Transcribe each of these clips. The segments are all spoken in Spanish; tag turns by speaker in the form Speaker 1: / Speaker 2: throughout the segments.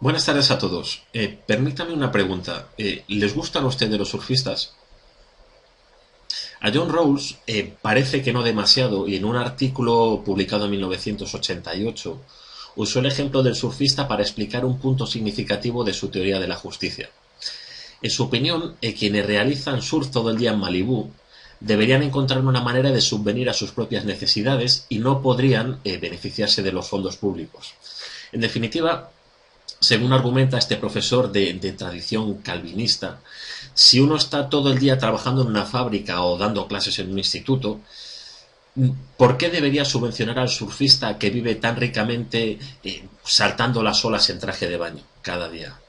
Speaker 1: Buenas tardes a todos. Permítame una pregunta. ¿Les gustan a ustedes los surfistas? A John Rawls parece que no demasiado y en un artículo publicado en 1988 usó el ejemplo del surfista para explicar un punto significativo de su teoría de la justicia. En su opinión, quienes realizan surf todo el día en Malibú deberían encontrar una manera de subvenir a sus propias necesidades y no podrían beneficiarse de los fondos públicos. En definitiva, según argumenta este profesor de tradición calvinista, si uno está todo el día trabajando en una fábrica o dando clases en un instituto, ¿por qué debería subvencionar al surfista que vive tan ricamente saltando las olas en traje de baño cada día?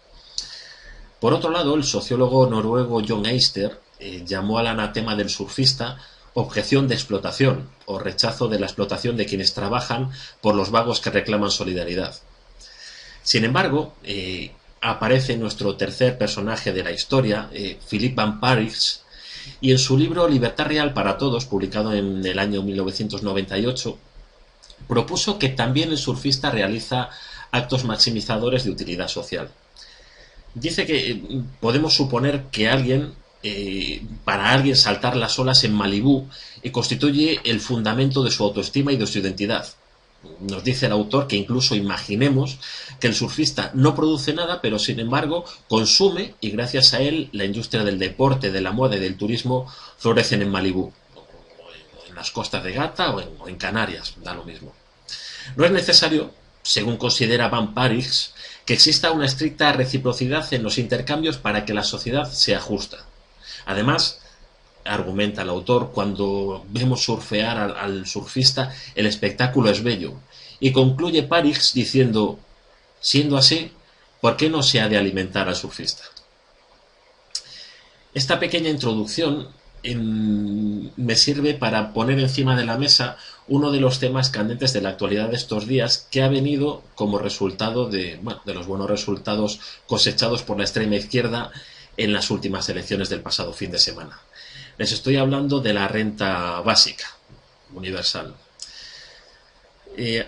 Speaker 1: Por otro lado, el sociólogo noruego John Eister llamó al anatema del surfista objeción de explotación o rechazo de la explotación de quienes trabajan por los vagos que reclaman solidaridad. Sin embargo, aparece nuestro tercer personaje de la historia, Philip Van Parijs, y en su libro Libertad Real para Todos, publicado en el año 1998, propuso que también el surfista realiza actos maximizadores de utilidad social. Dice que podemos suponer que para alguien saltar las olas en Malibú constituye el fundamento de su autoestima y de su identidad. Nos dice el autor que incluso imaginemos que el surfista no produce nada, pero sin embargo consume y gracias a él la industria del deporte, de la moda y del turismo florecen en Malibú, o en las costas de Gata o en Canarias, da lo mismo. No es necesario, según considera Van Parijs, que exista una estricta reciprocidad en los intercambios para que la sociedad sea justa. Además, argumenta el autor, cuando vemos surfear al surfista, el espectáculo es bello. Y concluye Parix diciendo, siendo así, ¿por qué no se ha de alimentar al surfista? Esta pequeña introducción me sirve para poner encima de la mesa uno de los temas candentes de la actualidad de estos días que ha venido como resultado de los buenos resultados cosechados por la extrema izquierda en las últimas elecciones del pasado fin de semana. Les estoy hablando de la renta básica universal.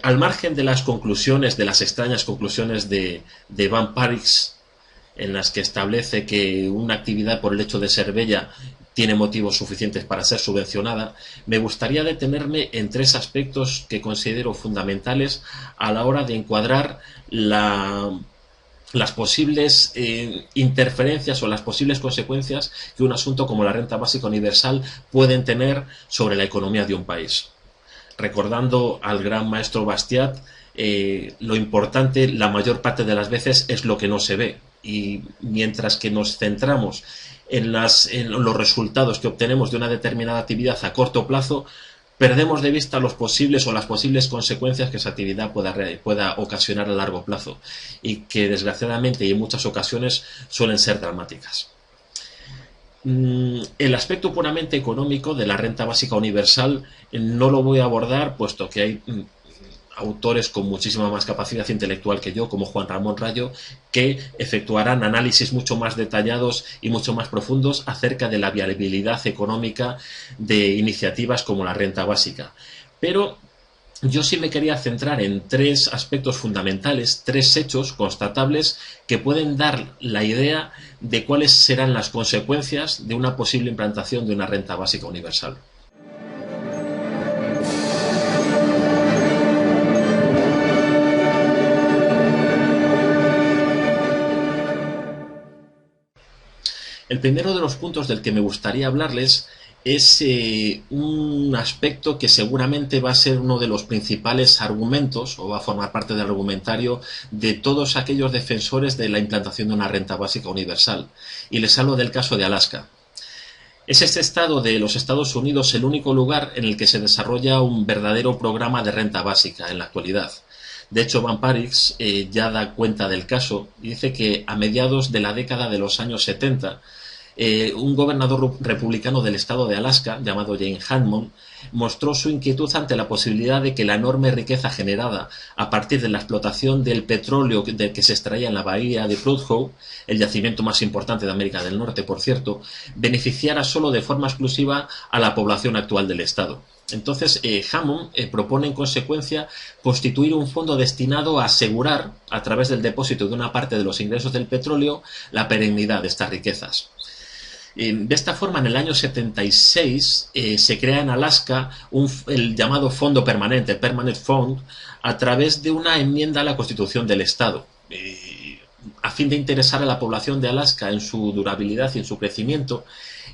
Speaker 1: Al margen de las conclusiones, de las extrañas conclusiones de Van Parijs, en las que establece que una actividad por el hecho de ser bella tiene motivos suficientes para ser subvencionada, me gustaría detenerme en tres aspectos que considero fundamentales a la hora de encuadrar las posibles interferencias o las posibles consecuencias que un asunto como la renta básica universal pueden tener sobre la economía de un país. Recordando al gran maestro Bastiat, lo importante la mayor parte de las veces es lo que no se ve, y mientras que nos centramos en los resultados que obtenemos de una determinada actividad a corto plazo, perdemos de vista los posibles o las posibles consecuencias que esa actividad pueda ocasionar a largo plazo y que desgraciadamente y en muchas ocasiones suelen ser dramáticas. El aspecto puramente económico de la renta básica universal no lo voy a abordar, puesto que hay autores con muchísima más capacidad intelectual que yo, como Juan Ramón Rayo, que efectuarán análisis mucho más detallados y mucho más profundos acerca de la viabilidad económica de iniciativas como la renta básica. Pero yo sí me quería centrar en tres aspectos fundamentales, tres hechos constatables que pueden dar la idea de cuáles serán las consecuencias de una posible implantación de una renta básica universal. El primero de los puntos del que me gustaría hablarles es un aspecto que seguramente va a ser uno de los principales argumentos o va a formar parte del argumentario de todos aquellos defensores de la implantación de una renta básica universal. Y les hablo del caso de Alaska. Es este estado de los Estados Unidos el único lugar en el que se desarrolla un verdadero programa de renta básica en la actualidad. De hecho, Van Parijs ya da cuenta del caso y dice que a mediados de la década de los años 70, un gobernador republicano del estado de Alaska, llamado Jane Hammond, mostró su inquietud ante la posibilidad de que la enorme riqueza generada a partir de la explotación del petróleo que se extraía en la bahía de Prudhoe, el yacimiento más importante de América del Norte, por cierto, beneficiara solo de forma exclusiva a la población actual del estado. Entonces, Hammond propone en consecuencia constituir un fondo destinado a asegurar, a través del depósito de una parte de los ingresos del petróleo, la perennidad de estas riquezas. De esta forma, en el año 76 se crea en Alaska el llamado Fondo Permanente, el Permanent Fund, a través de una enmienda a la Constitución del Estado. A fin de interesar a la población de Alaska en su durabilidad y en su crecimiento,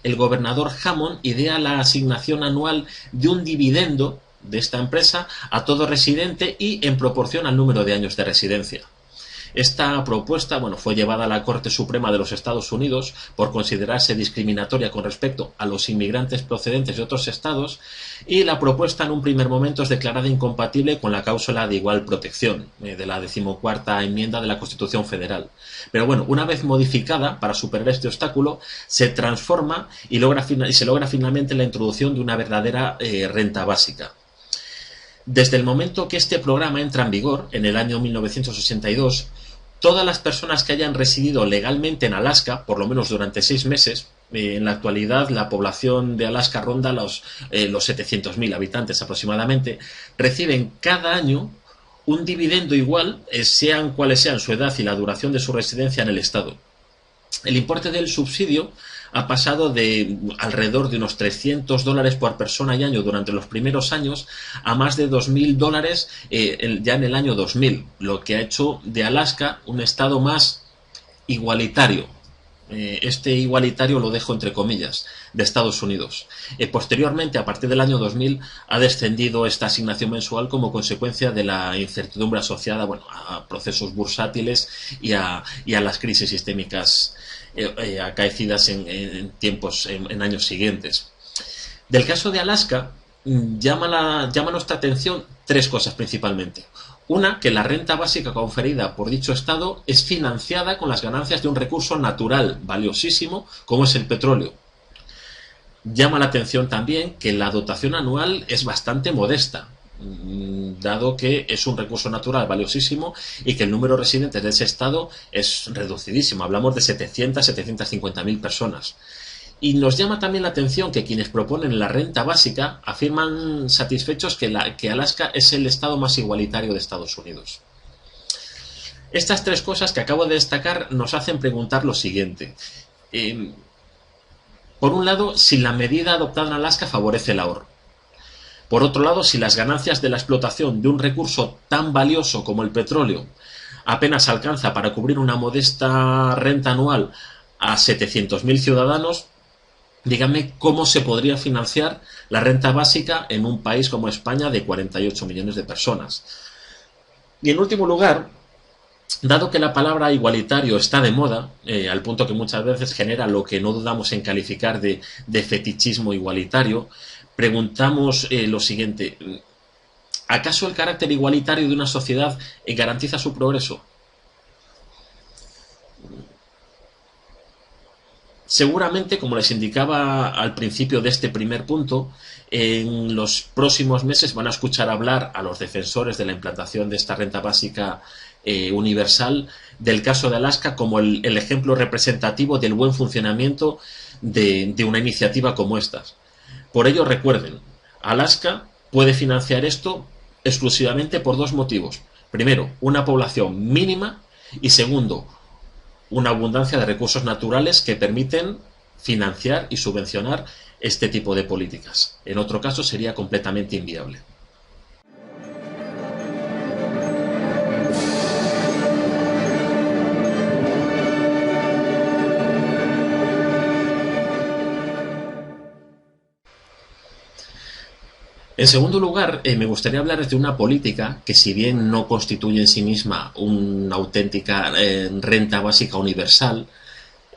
Speaker 1: el gobernador Hammond idea la asignación anual de un dividendo de esta empresa a todo residente y en proporción al número de años de residencia. Esta propuesta, fue llevada a la Corte Suprema de los Estados Unidos por considerarse discriminatoria con respecto a los inmigrantes procedentes de otros estados, y la propuesta en un primer momento es declarada incompatible con la cláusula de igual protección de la 14ª enmienda de la Constitución Federal. Pero una vez modificada para superar este obstáculo, se transforma y se logra finalmente la introducción de una verdadera renta básica. Desde el momento que este programa entra en vigor, en el año 1982, todas las personas que hayan residido legalmente en Alaska, por lo menos durante 6 meses, en la actualidad la población de Alaska ronda los 700.000 habitantes aproximadamente, reciben cada año un dividendo igual, sean cuales sean su edad y la duración de su residencia en el estado. El importe del subsidio ha pasado de alrededor de unos $300 por persona y año durante los primeros años a más de $2.000 ya en el año 2000, lo que ha hecho de Alaska un estado más igualitario. Este igualitario lo dejo entre comillas, de Estados Unidos. Posteriormente, a partir del año 2000, ha descendido esta asignación mensual como consecuencia de la incertidumbre asociada a procesos bursátiles y a las crisis sistémicas acaecidas en años siguientes. Del caso de Alaska, llama nuestra atención 3 cosas principalmente. Una, que la renta básica conferida por dicho estado es financiada con las ganancias de un recurso natural valiosísimo como es el petróleo. Llama la atención también que la dotación anual es bastante modesta, dado que es un recurso natural valiosísimo y que el número de residentes de ese estado es reducidísimo. Hablamos de 750.000 personas. Y nos llama también la atención que quienes proponen la renta básica afirman satisfechos que Alaska es el estado más igualitario de Estados Unidos. Estas 3 cosas que acabo de destacar nos hacen preguntar lo siguiente. Por un lado, si la medida adoptada en Alaska favorece el ahorro. Por otro lado, si las ganancias de la explotación de un recurso tan valioso como el petróleo apenas alcanza para cubrir una modesta renta anual a 700.000 ciudadanos, díganme cómo se podría financiar la renta básica en un país como España de 48 millones de personas. Y en último lugar, dado que la palabra igualitario está de moda, al punto que muchas veces genera lo que no dudamos en calificar de fetichismo igualitario, preguntamos lo siguiente: ¿acaso el carácter igualitario de una sociedad garantiza su progreso? Seguramente, como les indicaba al principio de este primer punto, en los próximos meses van a escuchar hablar a los defensores de la implantación de esta renta básica universal del caso de Alaska como el ejemplo representativo del buen funcionamiento de una iniciativa como esta. Por ello, recuerden, Alaska puede financiar esto exclusivamente por 2 motivos. Primero, una población mínima y segundo, una abundancia de recursos naturales que permiten financiar y subvencionar este tipo de políticas. En otro caso sería completamente inviable. En segundo lugar, me gustaría hablar de una política que, si bien no constituye en sí misma una auténtica renta básica universal,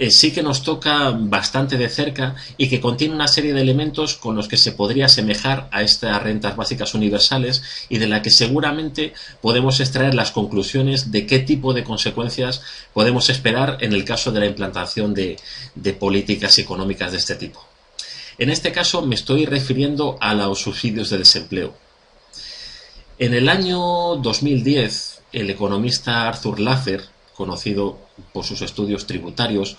Speaker 1: sí que nos toca bastante de cerca y que contiene una serie de elementos con los que se podría asemejar a estas rentas básicas universales y de la que seguramente podemos extraer las conclusiones de qué tipo de consecuencias podemos esperar en el caso de la implantación de políticas económicas de este tipo. En este caso me estoy refiriendo a los subsidios de desempleo. En el año 2010, el economista Arthur Laffer, conocido por sus estudios tributarios,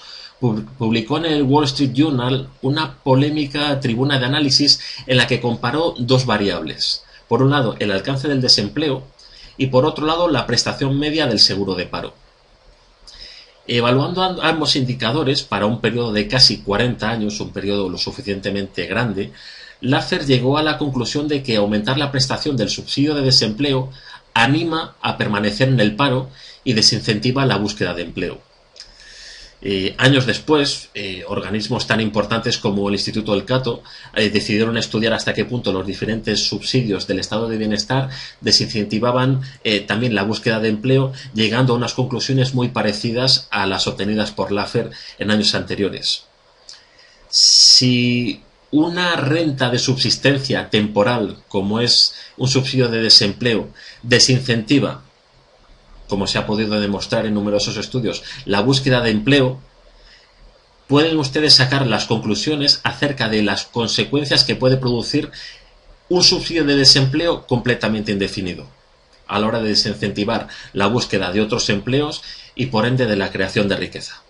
Speaker 1: publicó en el Wall Street Journal una polémica tribuna de análisis en la que comparó dos variables. Por un lado, el alcance del desempleo y por otro lado, la prestación media del seguro de paro. Evaluando ambos indicadores para un periodo de casi 40 años, un periodo lo suficientemente grande, Laffer llegó a la conclusión de que aumentar la prestación del subsidio de desempleo anima a permanecer en el paro y desincentiva la búsqueda de empleo. Años después, organismos tan importantes como el Instituto Elcato decidieron estudiar hasta qué punto los diferentes subsidios del estado de bienestar desincentivaban también la búsqueda de empleo, llegando a unas conclusiones muy parecidas a las obtenidas por Laffer en años anteriores. Si una renta de subsistencia temporal, como es un subsidio de desempleo, desincentiva, como se ha podido demostrar en numerosos estudios, la búsqueda de empleo, pueden ustedes sacar las conclusiones acerca de las consecuencias que puede producir un subsidio de desempleo completamente indefinido, a la hora de desincentivar la búsqueda de otros empleos y por ende de la creación de riqueza.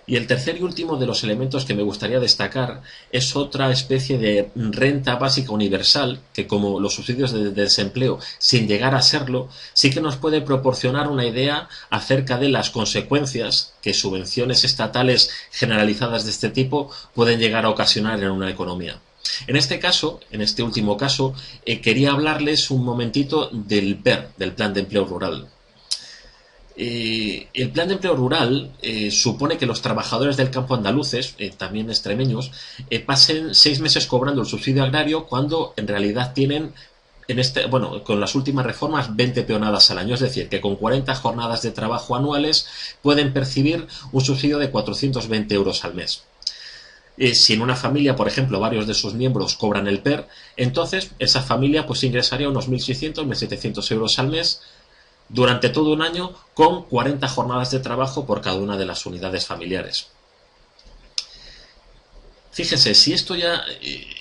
Speaker 1: Y el tercer y último de los elementos que me gustaría destacar es otra especie de renta básica universal que, como los subsidios de desempleo, sin llegar a serlo, sí que nos puede proporcionar una idea acerca de las consecuencias que subvenciones estatales generalizadas de este tipo pueden llegar a ocasionar en una economía. En este caso, en este último caso, quería hablarles un momentito del PER, del Plan de Empleo Rural. El plan de empleo rural supone que los trabajadores del campo andaluces, también extremeños, pasen 6 meses cobrando el subsidio agrario cuando en realidad tienen, con las últimas reformas, 20 peonadas al año. Es decir, que con 40 jornadas de trabajo anuales pueden percibir un subsidio de 420 euros al mes. Si en una familia, por ejemplo, varios de sus miembros cobran el PER, entonces esa familia pues ingresaría unos 1.600, 1.700 euros al mes durante todo un año, con 40 jornadas de trabajo por cada una de las unidades familiares. Fíjense, si esto ya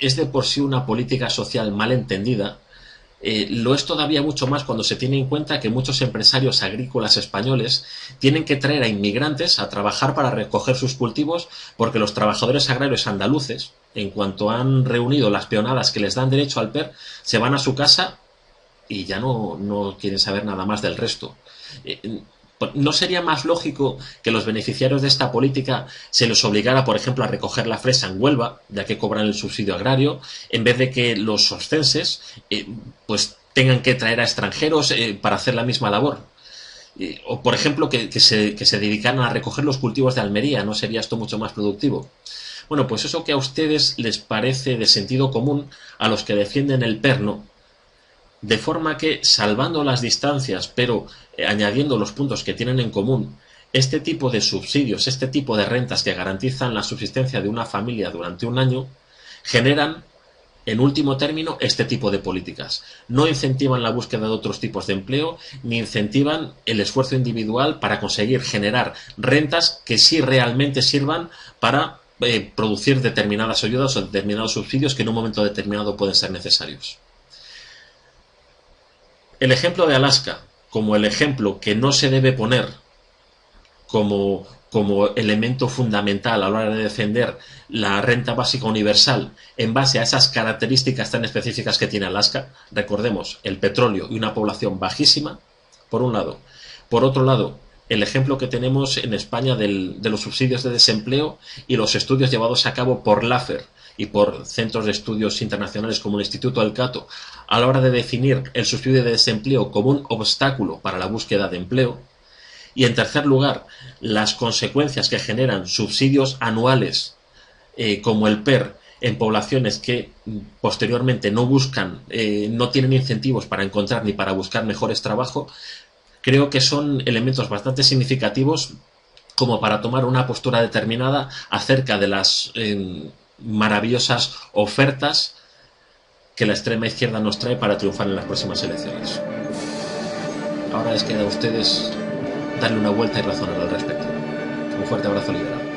Speaker 1: es de por sí una política social mal entendida, lo es todavía mucho más cuando se tiene en cuenta que muchos empresarios agrícolas españoles tienen que traer a inmigrantes a trabajar para recoger sus cultivos, porque los trabajadores agrarios andaluces, en cuanto han reunido las peonadas que les dan derecho al PER, se van a su casa y ya no quieren saber nada más del resto. ¿No sería más lógico que los beneficiarios de esta política se les obligara, por ejemplo, a recoger la fresa en Huelva, ya que cobran el subsidio agrario, en vez de que los oscenses pues tengan que traer a extranjeros para hacer la misma labor? O, por ejemplo, que se dedicaran a recoger los cultivos de Almería. ¿No sería esto mucho más productivo? Bueno, pues eso que a ustedes les parece de sentido común, a los que defienden el PER no. De forma que, salvando las distancias, pero añadiendo los puntos que tienen en común, este tipo de subsidios, este tipo de rentas que garantizan la subsistencia de una familia durante un año, generan, en último término, este tipo de políticas. No incentivan la búsqueda de otros tipos de empleo, ni incentivan el esfuerzo individual para conseguir generar rentas que sí realmente sirvan para producir determinadas ayudas o determinados subsidios que en un momento determinado pueden ser necesarios. El ejemplo de Alaska, como el ejemplo que no se debe poner como elemento fundamental a la hora de defender la renta básica universal en base a esas características tan específicas que tiene Alaska, recordemos, el petróleo y una población bajísima, por un lado. Por otro lado, el ejemplo que tenemos en España de los subsidios de desempleo y los estudios llevados a cabo por Laffer y por centros de estudios internacionales como el Instituto Elcato a la hora de definir el subsidio de desempleo como un obstáculo para la búsqueda de empleo. Y en tercer lugar, las consecuencias que generan subsidios anuales como el PER en poblaciones que posteriormente no buscan, no tienen incentivos para encontrar ni para buscar mejores trabajos, creo que son elementos bastante significativos como para tomar una postura determinada acerca de las maravillosas ofertas que la extrema izquierda nos trae para triunfar en las próximas elecciones. Ahora les queda a ustedes darle una vuelta y razonar al respecto. Un fuerte abrazo liberal.